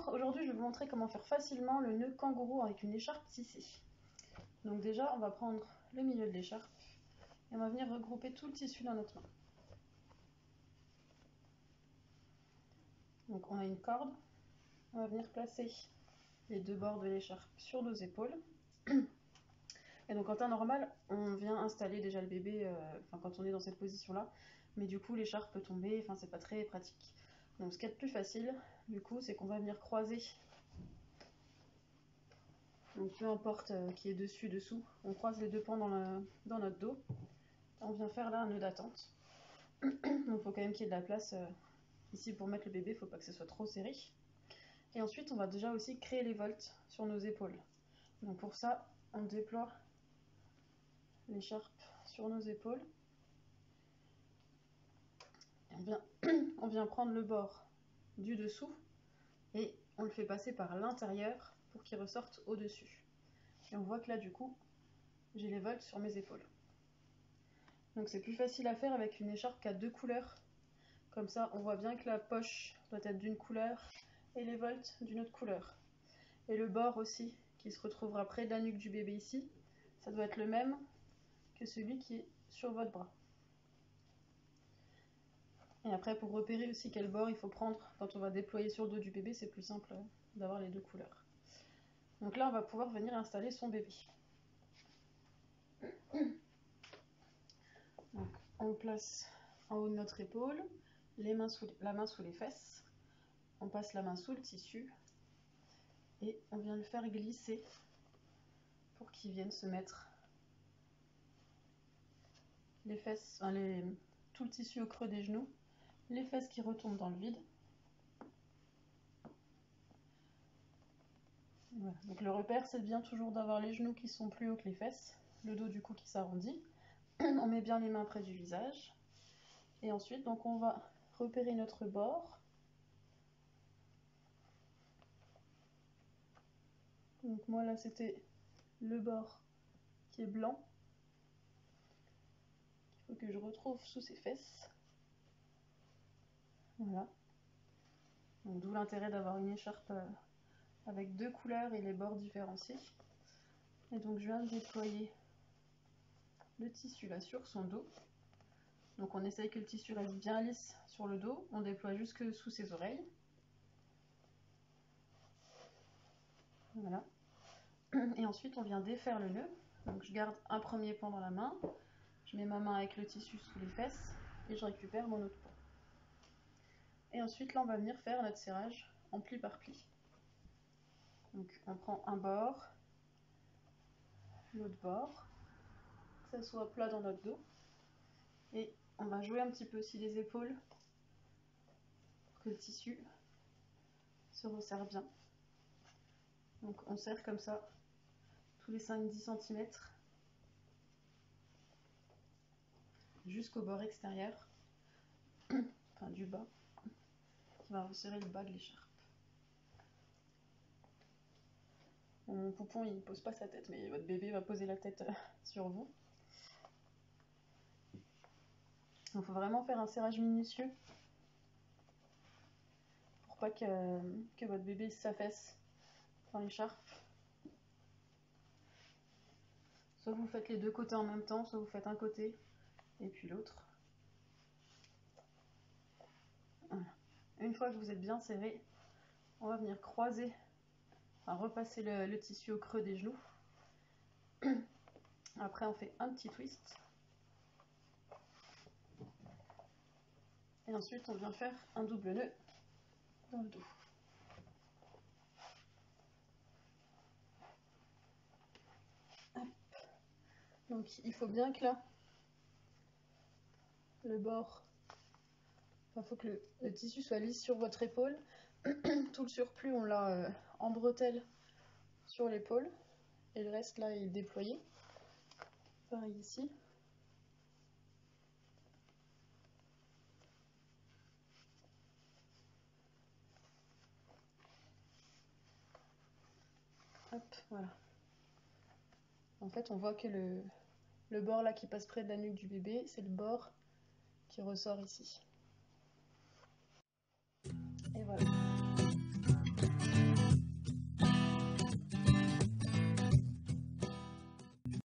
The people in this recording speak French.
Alors aujourd'hui je vais vous montrer comment faire facilement le nœud kangourou avec une écharpe tissée. Donc déjà on va prendre le milieu de l'écharpe et on va venir regrouper tout le tissu dans notre main. Donc on a une corde, on va venir placer les deux bords de l'écharpe sur nos épaules. Et donc en temps normal on vient installer déjà le bébé quand on est dans cette position là, mais du coup l'écharpe peut tomber, c'est pas très pratique. Donc ce qu'il y a de plus facile du coup c'est qu'on va venir croiser. Donc peu importe qui est dessus, dessous, on croise les deux pans dans notre dos. On vient faire là un nœud d'attente. Donc il faut quand même qu'il y ait de la place ici pour mettre le bébé, il ne faut pas que ce soit trop serré. Et ensuite on va déjà aussi créer les volts sur nos épaules. Donc pour ça on déploie l'écharpe sur nos épaules. On vient prendre le bord du dessous et on le fait passer par l'intérieur pour qu'il ressorte au-dessus. Et on voit que là du coup j'ai les volts sur mes épaules. Donc c'est plus facile à faire avec une écharpe qui a deux couleurs. Comme ça on voit bien que la poche doit être d'une couleur et les volts d'une autre couleur. Et le bord aussi qui se retrouvera près de la nuque du bébé ici, ça doit être le même que celui qui est sur votre bras. Et après pour repérer aussi quel bord il faut prendre quand on va déployer sur le dos du bébé, c'est plus simple d'avoir les deux couleurs. Donc là on va pouvoir venir installer son bébé. Donc on le place en haut de notre épaule, la main sous les fesses, on passe la main sous le tissu et on vient le faire glisser pour qu'il vienne se mettre les fesses, tout le tissu au creux des genoux, les fesses qui retombent dans le vide. Voilà. Donc le repère c'est bien toujours d'avoir les genoux qui sont plus hauts que les fesses, le dos du coup qui s'arrondit. On met bien les mains près du visage et ensuite donc on va repérer notre bord. Donc moi là c'était le bord qui est blanc. Il faut que je retrouve sous ses fesses. Voilà. Donc d'où l'intérêt d'avoir une écharpe avec deux couleurs et les bords différenciés. Et donc je viens de déployer le tissu là sur son dos. Donc on essaye que le tissu reste bien lisse sur le dos. On déploie jusque sous ses oreilles. Voilà. Et ensuite on vient défaire le nœud. Donc je garde un premier pan dans la main. Je mets ma main avec le tissu sous les fesses et je récupère mon autre pan. Et ensuite là on va venir faire notre serrage en pli par pli. Donc on prend un bord, l'autre bord, que ça soit plat dans notre dos. Et on va jouer un petit peu aussi les épaules pour que le tissu se resserre bien. Donc on serre comme ça tous les 5-10 cm jusqu'au bord extérieur, enfin du bas, qui va resserrer le bas de l'écharpe. Bon, mon poupon il pose pas sa tête, mais votre bébé va poser la tête sur vous. Donc il faut vraiment faire un serrage minutieux pour pas que votre bébé s'affaisse dans l'écharpe. Soit vous faites les deux côtés en même temps, soit vous faites un côté et puis l'autre. Voilà. Une fois que vous êtes bien serré, on va venir croiser, repasser le tissu au creux des genoux. Après on fait un petit twist. Et ensuite on vient faire un double nœud dans le dos. Hop. Donc il faut bien que là, le bord, faut que le tissu soit lisse sur votre épaule. Tout le surplus on l'a en bretelle sur l'épaule. Et le reste là est déployé. Pareil ici. Hop, voilà. En fait, on voit que le bord là qui passe près de la nuque du bébé, c'est le bord qui ressort ici. Et voilà.